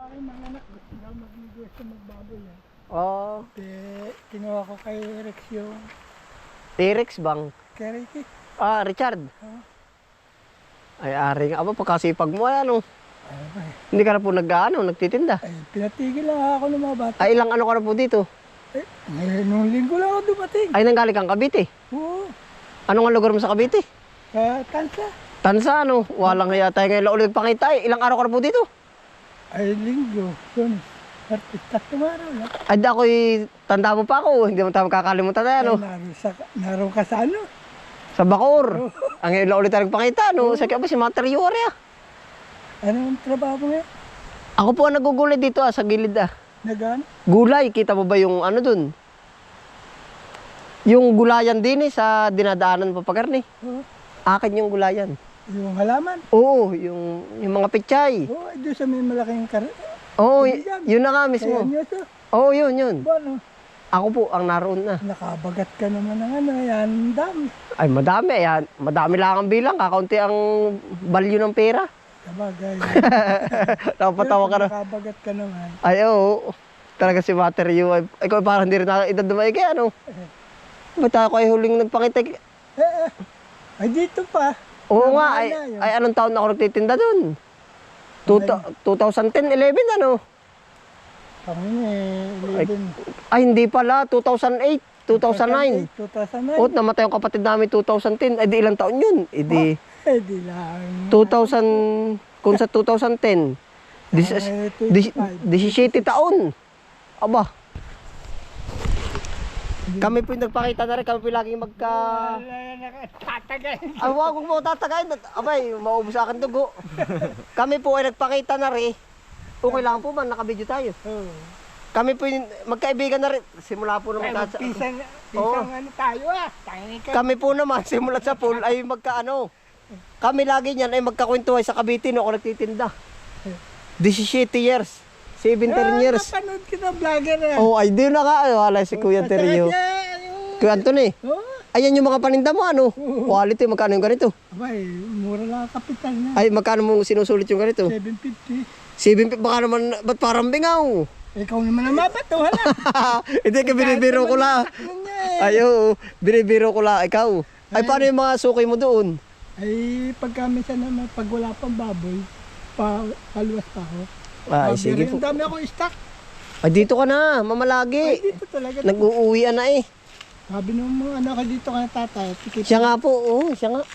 aking mga anak, gusto daw mag-negosyo magbaboy. Oh, Kinuha ko kay Rex yung T-Rex bang? kay Ricky. Ah, Richard. Oo. Ay, aring, aba, pagkasipag mo, ano? Ano ba eh? Hindi ka na po nagtitinda. Ay, pinatigil lang ako ng mga bata. Ay, ilang ano ka na po dito? Eh, ngayon, nung linggo lang ako dumating. Ay, nanggaling kang Cavite. Oo. Anong ang lugar mo sa Cavite? Tansa. Tansa, ano? Walang kaya tayo ngayon ulit pakita. Eh. Ilang araw ka na po dito? Ay, linggo. Yun. Tatlong araw lang. Ay, ako'y tanda mo pa ako. Hindi mo tayo makakalimutan tayo, ano? Ay, naroon ka sa ano? Sa Bacoor. Ang ngayon ulit tayo nagpakita, ano? Sa kaya ba si Mater Yuri, ah? Anong trabaho mo ngayon? Ako po ang nagugulay dito, ah, sa gilid, ah. Nagaan? Gulay, kita mo ba yung ano dun? Yung gulayan din eh, sa dinadaanan pa pagarni. Oo. Akin yung gulayan. Yung halaman? Oo, yung mga pichay. Oo, doon sa may malaking Oo, Yan. yun na nga Kaya mismo. nyo to. Oo, yun. Ano? Ako po ang naroon na. Nakabagat ka naman ng ano, yan, ang dami. Ay, madami. Yan. Madami lang ang bilang. Kakaunti ang value ng pera. Sabagay. Napatawa ka na. Nakabagat ka naman. Ay, oo. Talaga si Mater Yu. Ay, ikaw parang hindi rin edad dumay kaya ano. Ba't ako ay huling nagpakita? Ay, dito pa. Oo nga. Tama Ay, na yun. ay, anong taon na ako nagtitinda dun? 2010, 11 ano? Kami eh, 11. Ay, hindi pala. 2008, 2009. 2009. Oo, namatay yung kapatid namin 2010. Ay, di ilang taon yun? Eh, di Eh, di lang. 2000, kung sa 2010, 17 taon. Aba. Kami po yung nagpakita na rin. Kami po yung laging magka... Tatagay. Ay, wag mo tatagayin. Abay, maubos sa akin dugo. Kami po ay nagpakita na rin. Okay lang po ba? Nakabidyo tayo. Kami po yung magkaibigan na rin. Simula po naman Pisang Oo. ano tayo ah. Tangin ka. Kami po naman, simulat sa pool ay magkaano. Kami lagi niyan ay magkakwentuhan sa Cavite no, ako nagtitinda. 17 years. 17 years. Napanood kita vlogger ah. Oh, ay di na ka. Ay, wala si Kuya Terio. Kuya Anthony. Oh. Ayan yung mga paninda mo, ano? Quality, magkano yung ganito? Abay, mura lang ang kapital niya. Ay, magkano mong sinusulit yung ganito? 750. 7, baka naman, ba't parang bingaw? Ikaw naman ang mabato, hala. Hindi, binibiro ko lang. Ay, oo, binibiro ko lang. Ikaw. Ay, paano yung mga suki mo doon? Ay, pagka minsan naman, pag wala pang baboy, paluwas pa ako. Ay, sige Ang po. dami ako stock. Ay, dito ka na, Ay, mamalagi. dito talaga. Nag-uuwian na eh. Sabi nung mga anak ko dito ka na tatay. Siya nga po, oo, siya nga.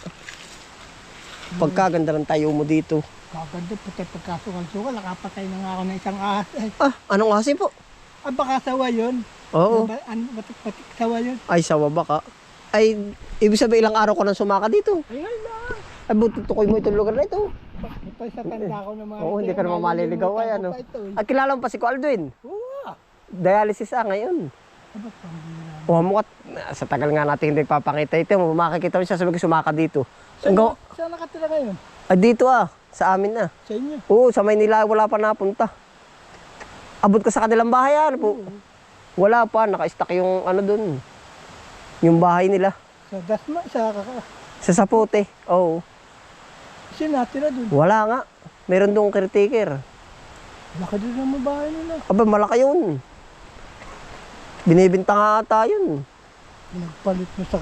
Pagkaganda ng tayo mo dito. Kaganda, pati pagkasukal-sukal, nakapatay na nga ako ng isang ahas. Ay, Ah, anong kasi po? baka sawa yun. Oo. Batik sawa yun. Ay, sawa baka. Ay, ibig sabihin ilang araw ko nang sumaka dito. Ay, hala. Ay, buti tukoy mo itong lugar na ito. Ito sa tanda ko ng mga... Oo, hindi ka naman maliligaw ay ano. Malilimutan ko pa ito, eh. At kilala mo pa si Ko Alduin. Oo. Dialysis ngayon. Aba, pambira. O mukat, sa tagal nga natin hindi papakita ito. Makikita mo siya sabi ko sumaka dito. Saan nakatira ngayon? Ay, dito sa amin na. Sa inyo? Oo, sa Maynila wala pa napunta. Abot ka sa kanilang bahay ano po. Wala pa, naka-stack yung ano dun. Yung bahay nila. Sa Dasma, sa Sa Sapote. Oo. sinatira dun. Wala nga. Meron doong caretaker. Laki din ang bahay nila. Aba, malaki yun. Binibinta nga ata yun. Nagpalit mo sa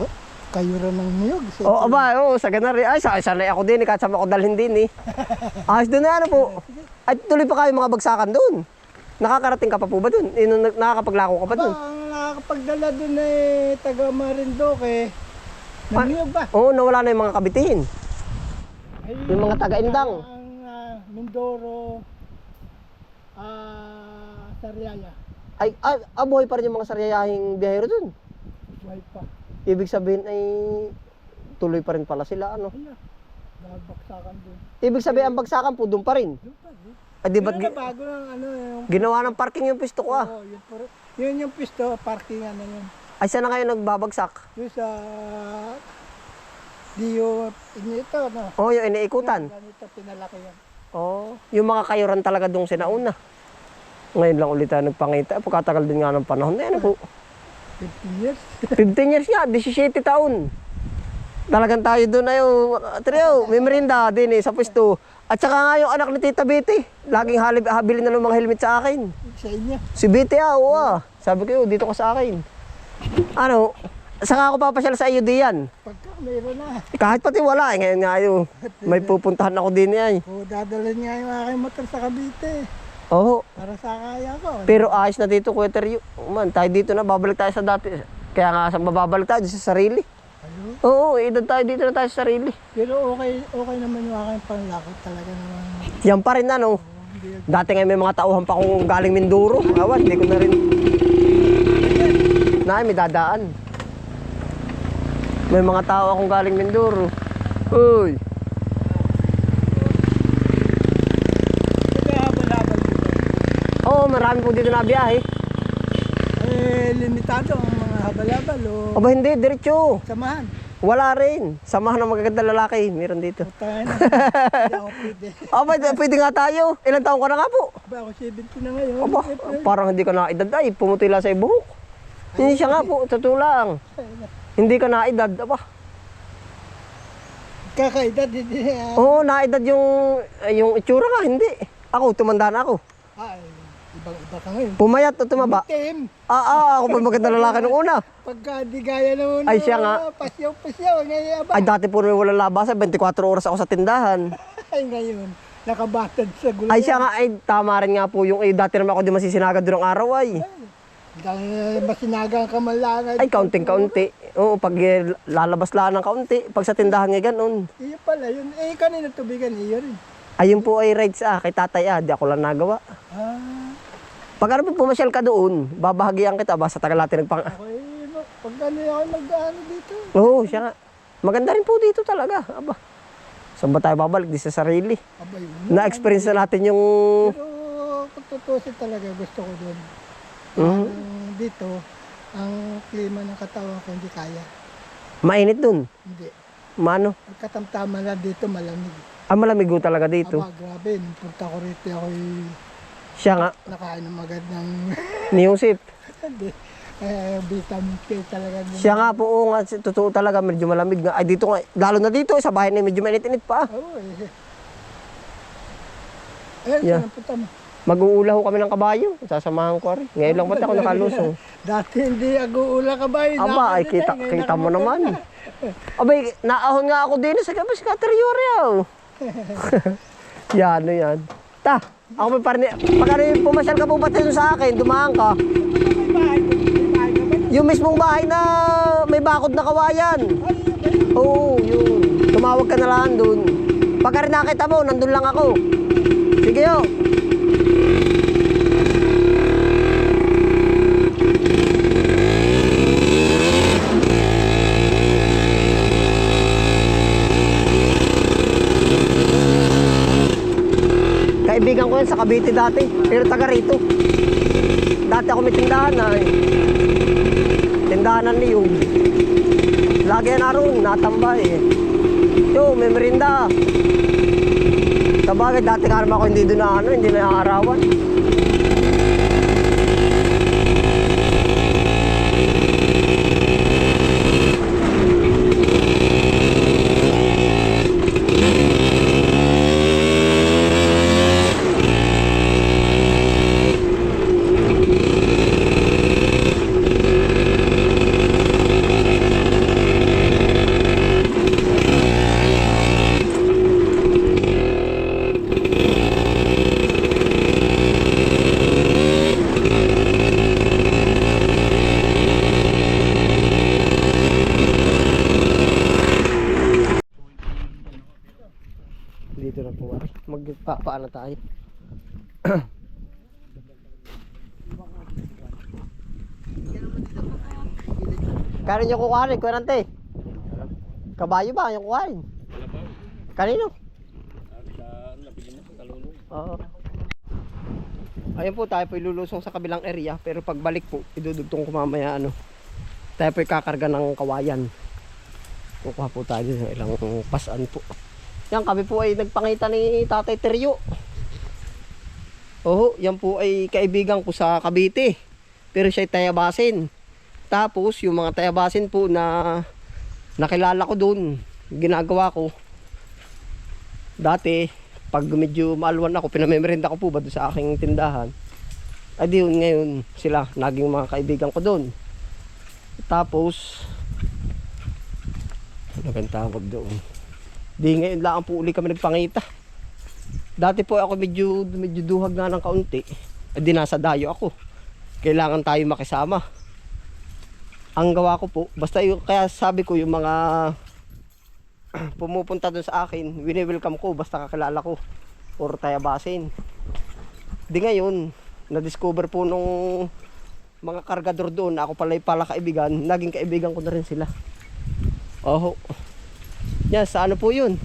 kayuran ng niyog. Oo, aba, oo, sa ganari. Ay, sanay ako din, kahit saan ako dalhin din eh. Ayos doon na ano po. Ay, tuloy pa kayo mga bagsakan doon. Nakakarating ka pa po ba doon? Nakakapaglako ka pa doon? Ang nakakapagdala dun eh, taga Marindoque. Ng niyog ba? Oo, nawala na yung mga kabitihin. Ay, Yung mga taga-Indang. Ang Mindoro, Sariaya. Ay, buhay pa rin yung mga saryayahing biyahero doon. Buhay pa. Ibig sabihin ay tuloy pa rin pala sila, ano? Hala, nabaksakan dun. Ibig sabihin ang bagsakan po doon pa rin. Doon pa rin. Ay, di ba't Yun na bago ng ano yung... ginawa ng parking yung pisto ko ah? Oo, yun yung pisto, parking ano yun. Ay, saan na kayo nagbabagsak? Yung sa... Dio, ito no? Oo, yung iniikutan. Ganito, pinalaki yan. Oo, yung mga kayuran talaga doon sinauna. Ngayon lang ulit tayo nagpangita. Pagkatagal din nga ng panahon na yan po. 15 years. 15 years nga, 17 taon. Talagang tayo doon ay, trio, may merinda din eh, sa pwesto. At saka nga yung anak ni Tita Betty, laging habili na ng mga helmet sa akin. Sa inyo. Si Betty oo Sabi ko, dito ka sa akin. Ano, saka ako papasyal sa iyo diyan. Pagka mayroon na. Kahit pati wala, ngayon nga yun. May pupuntahan ako din ay. O dadalhin nga yung aking motor sa Cavite. Oo. Para sa kaya ko. Pero ayos na dito, Kuya Teryo. Man, tayo dito na, babalik tayo sa dati. Kaya nga sa babalik tayo sa sarili. Ayun. Oo, edad tayo dito na tayo sa sarili. Pero okay naman yung aking panglakot talaga naman. Yan pa rin ano. Dati nga may mga tauhan pa kung galing Mindoro. Awan, hindi ko na rin. May dadaan. May mga tao akong galing Mindoro. Uy. Naghahabol-habol dito. Oo, marami po dito na biyahe. Limitado ang mga habal-habal o Aba hindi, diretso. samahan. Wala rin. Samahan ng magaganda lalaki. Meron dito. Tayo na. Hindi ako pwede. Aba, pwede nga tayo. Ilang taon ka na nga po? Ba, ako 70 na ngayon. Aba, parang hindi ka na edad ay. Pumuti lang sa buhok. Hindi siya nga po, totoo lang. Hindi ka na edad. Aba. Kakaedad, hindi. Oo, naedad yung itsura nga, hindi. Ako, tumanda na ako. Ibang-iba ka ngayon. Pumayat o tumaba? Tim, Ako pa maganda lalaki nung una. pagka di gaya noon. Ay, siya nga. Pasyaw. Ngayon, Ay, dati po rin walang labasan, 24 oras ako sa tindahan. Ay, ngayon. Nakabatad sa gulay. Ay, siya nga, ay, tama rin nga po yung, dati naman ako di masisinagad doon ang araw ay. Dahil masinagang kamalangan. Ay, kaunting-kaunti. Oo, pag lalabas lang ng kaunti, pag sa tindahan nga ganun. Iyo pala, yun. Kanina tubigan, iyo rin. Ayun po ay rides kay tatay di ako lang nagawa. Pag ano po pumasyal ka doon, babahagian kita, basta tagal natin nagpang... Ako pag ano ako nag-ano dito. Oo, siya nga. Maganda rin po dito talaga. Aba, saan ba tayo babalik? Di sa sarili. Aba, yun. Na-experience na natin yung... Pero kung tutusin talaga, gusto ko doon. Dito, ang klima ng katawan ko hindi kaya. Mainit dun. Hindi. Mano? Ang katamtaman na dito, malamig. Malamig ho talaga dito. Aba, grabe. Nung punta ko rito, ako'y Siya nga, nakain ng magad ng niyusip. vitamin K talaga. Siya nga po, oo nga, totoo talaga, medyo malamig nga. Ay dito nga, lalo na dito, sa bahay na medyo mainit-init pa. Oo Ayun, Yeah. saan ang punta mo? Mag-uula ho kami ng kabayo. Sasamahan ko rin. Ngayon lang pati ako nakalusong. Dati hindi ag-uula ka ba? Aba, ay kita mo naman. Abay, naahon nga ako din sa gabi sa Kateryore. Yan. Ta, ako may parni. Pagka pumasyal ka po ba tayo sa akin, dumaan ka. Yung mismong bahay na may bakod na kawayan. Oo, yun. Tumawag ka na lang dun. Pagka rin nakita mo, nandun lang ako. Sige yo. Kaibigan ko yan sa Cavite dati, pero taga rito. Dati ako may tindahan na tindahan ng niyog. Lagi na ron, natambay. Yo, may merinda. Sabagay, dati nga naman ako hindi doon na hindi na arawan. Dito na po magpapaano tayo. Kano nyo kukuhanin, Kuwarante? Kabayo ba yung kukuhanin? Kanino? Oo. Ayun po, tayo po ilulusong sa kabilang area. Pero pagbalik po, idudugtong ko mamaya tayo po kakarga ng kawayan. Kukuha po tayo ng ilang pasan po. Yan, kami po ay nagpangita ni Tatay Teryo. Oo, yan po ay kaibigan ko sa Cavite. Pero siya ay tayabasin. Tapos, yung mga tayabasin po na nakilala ko doon, ginagawa ko. Dati, Pag medyo maalwan ako, pinamemerinda ko po ba doon sa aking tindahan. Ay di yun, ngayon sila, naging mga kaibigan ko doon. Tapos, ano bang tawag doon? Di ngayon lang po uli kami nagpangita. Dati po ako medyo duhag nga ng kaunti. Di nasa dayo ako. Kailangan tayo makisama. Ang gawa ko po, basta yung, kaya sabi ko yung mga pumupunta doon sa akin, wini-welcome ko basta kakilala ko or tayabasin. Di ngayon, na-discover po nung mga kargador doon, ako pala kaibigan, naging kaibigan ko na rin sila. Oh. Yan, sa ano po yun?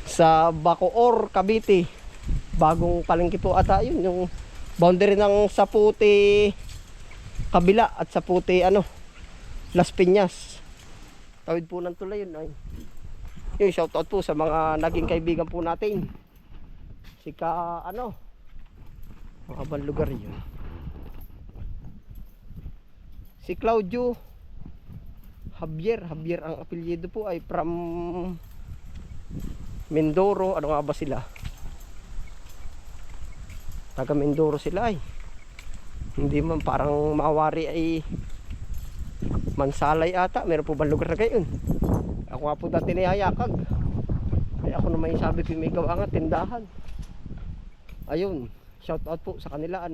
Sa Bacoor, Cavite. Bagong palengke po ata yun, yung boundary ng Saputi kabila at Saputi Las Piñas. Tawid po ng tulay yun ay. Yung shoutout po sa mga naging kaibigan po natin. Mga bang lugar yun. Si Claudio Javier ang apelyido po ay from Mindoro. Ano nga ba sila? Taga Mindoro sila ay. Hindi man parang Mawari ay Mansalay ata. Meron po ba lugar na gayon? Ako nga po dati niyayakag. Ay ako naman yung sabi ko may gawa nga tindahan. Ayun, shout out po sa kanila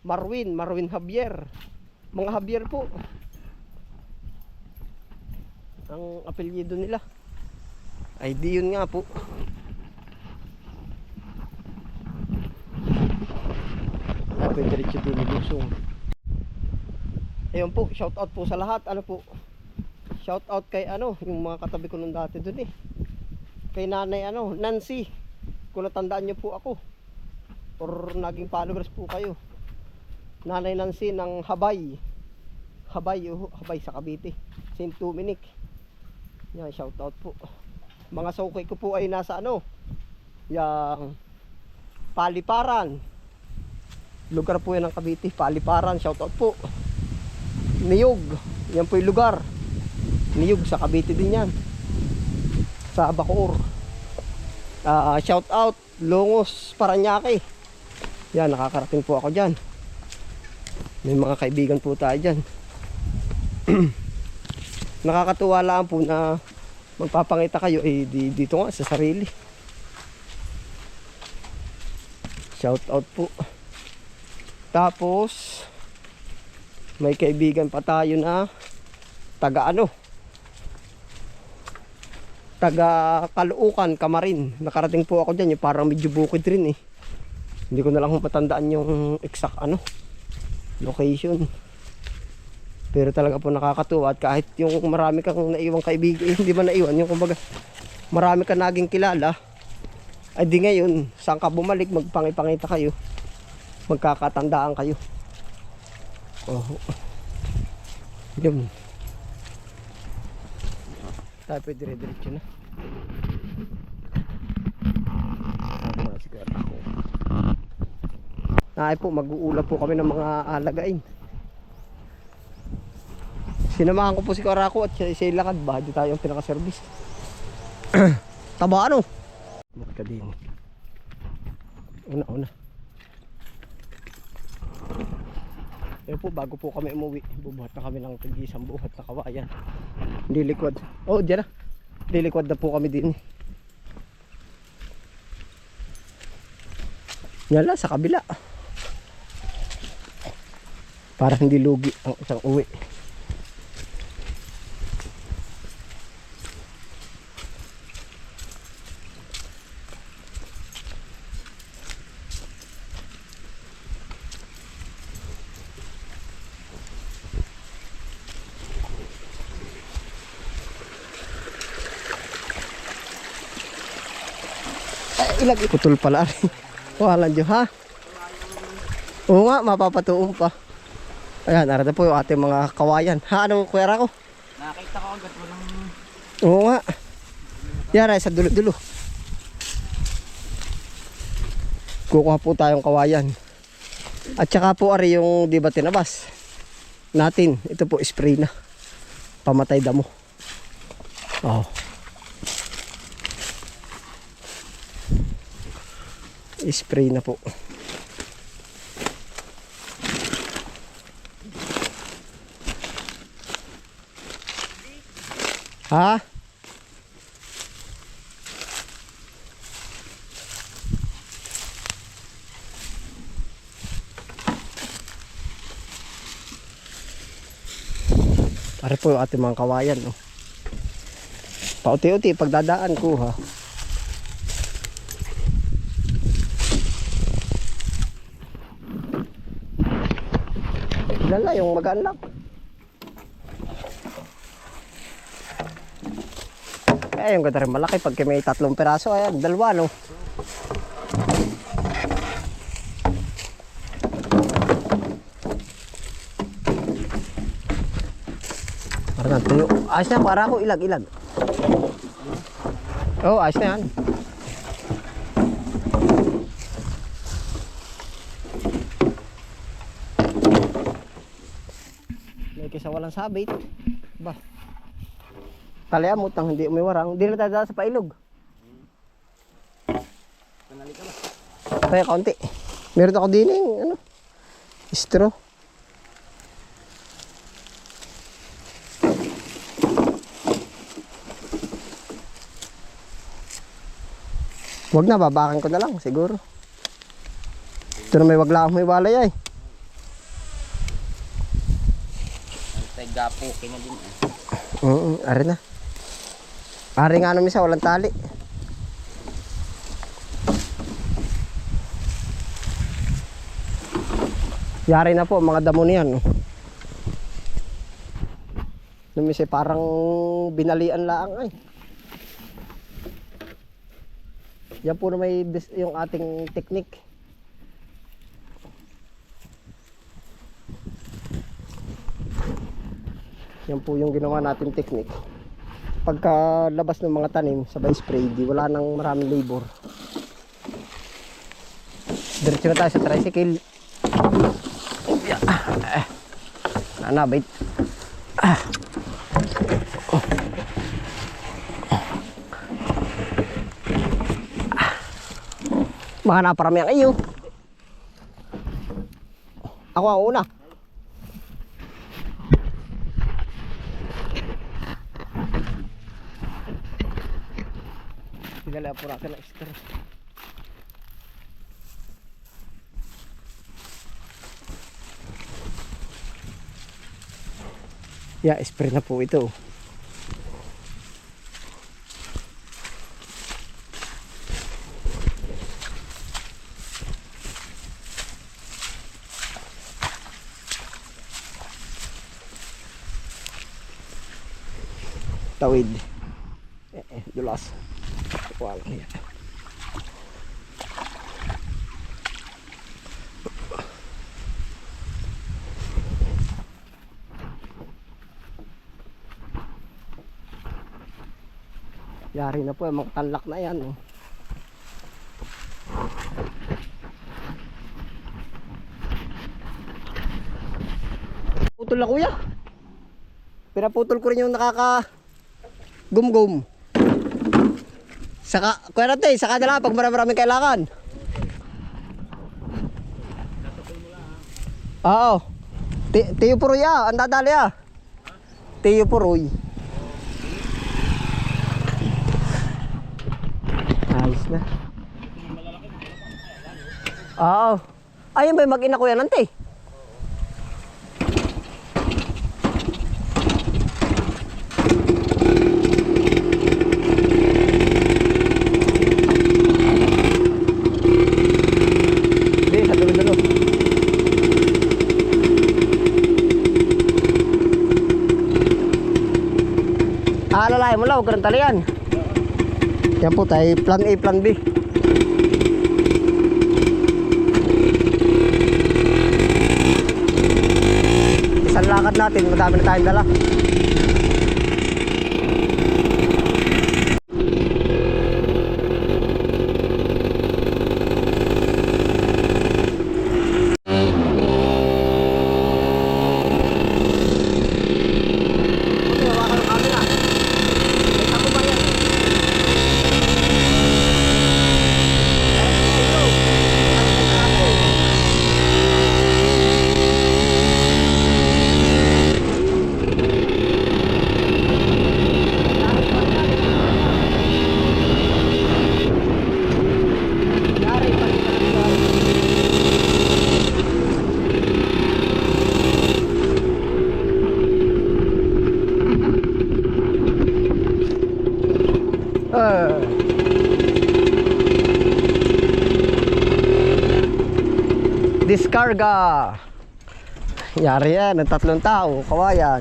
Marwin Javier. Mga Javier po ang apelyido nila. Ay di yun nga po. Tapos diretso din Lusong. Ayun po, shout out po sa lahat. Shout out kay yung mga katabi ko nung dati doon kay nanay Nancy. Kung natandaan niyo po ako or naging followers po kayo. Nanay Nancy ng Habay sa Cavite, St. Dominic. Yan, shout out po. Mga sukay ko po ay nasa yung Paliparan. Lugar po yan ng Cavite, Paliparan. Shout out po. Niyog, yan po yung lugar. Niyog sa Cavite din yan. Sa Bacoor. Shout out Longos, Paranaque. Yan, nakakarating po ako dyan. May mga kaibigan po tayo dyan. Nakakatuwa lang po na magpapangita kayo dito nga sa sarili. Shout out po. Tapos may kaibigan pa tayo na taga Caloocan, Camarin. Nakarating po ako dyan, yung parang medyo bukid rin Hindi ko na lang matandaan yung exact location. Pero talaga po nakakatuwa at kahit yung marami kang naiwang kaibigan, hindi man naiwan, yung kumbaga marami kang naging kilala, ay di ngayon saan ka bumalik, magpangipangita kayo, magkakatandaan kayo. Yun. Tayo pwede dire-diretso na. Ay po, mag-uulap po kami ng mga alagain. Sinamahan ko po si Karako at siya ilakad ba? Di tayo ang pinaka-service. Taba Mat ka din. Una. Ayun po, bago po kami umuwi, bubuhat na kami ng tig-isang buhat na kawayan. Dilikwad. Oh, dyan na. Dilikwad na po kami din. Yan lang, sa kabila. Para hindi lugi ang isang uwi. Ilag iputol pala rin. Walang Diyo ha. Oo nga, mapapatuon pa. Ayan, narada po yung ating mga kawayan. Ha, anong kuya Rako? Nakita ko agad walang... Oo nga. Yan ay sa dulo-dulo. Kukuha po tayong kawayan. At saka po ari yung di ba tinabas natin. Ito po spray na. Pamatay damo. Oh. Spray na po. Ha? Pare po yung ating mga kawayan, no? Pauti-uti pagdadaan ko, ha? Lala yung mag-unlock. Eh, yung ganda rin malaki. Pag may 3 peraso, ayan, 2, no? Parang tuyo. Ayos na, para ako ilag-ilag. Oh, ayos na yan. May kisa walang sabit. Ba? Taliamot nang hindi umiwarang. Hindi na dadaan sa pailog. Kaya kaunti. Meron ako din yung ano, straw. Wag na, babakan ko na lang siguro. Ito na may wagla may walay ay. Tay gapo kina din. Ari na. Ari nga namin sa walang tali. Yari na po mga damo niyan. Numisi parang binalian lang ay. Yan po na may yung ating technique. Yan po yung ginawa natin technique. Pagka labas ng mga tanim sabay spray, di wala nang maraming labor. Diretso na tayo sa tricycle. Nanabait. Baka naparami ang iyo. Ako ang una. Pinala po natin ang extra. Yeah, spray na po ito. Tawid. Dulas. Wala yan. Yari na po, mga tanlak na yan. Oh. Putol na kuya. Pinaputol ko rin yung nakaka gum-gum. Saka, kuya natin, saka na lang pag maraming kailangan. Oo. Tiyo Puroy ah, ang dadali ah. Tiyo Puroy. Ayos na. Oo. Ayun ba yung mag-ina kuya nante? Alalayan mo lang, huwag ka ng talian. Yan po tayo, plan A, plan B. Isang lakad natin, madami na tayong dala. Diskarga. Yari yan, ng 3 tao, kawayan.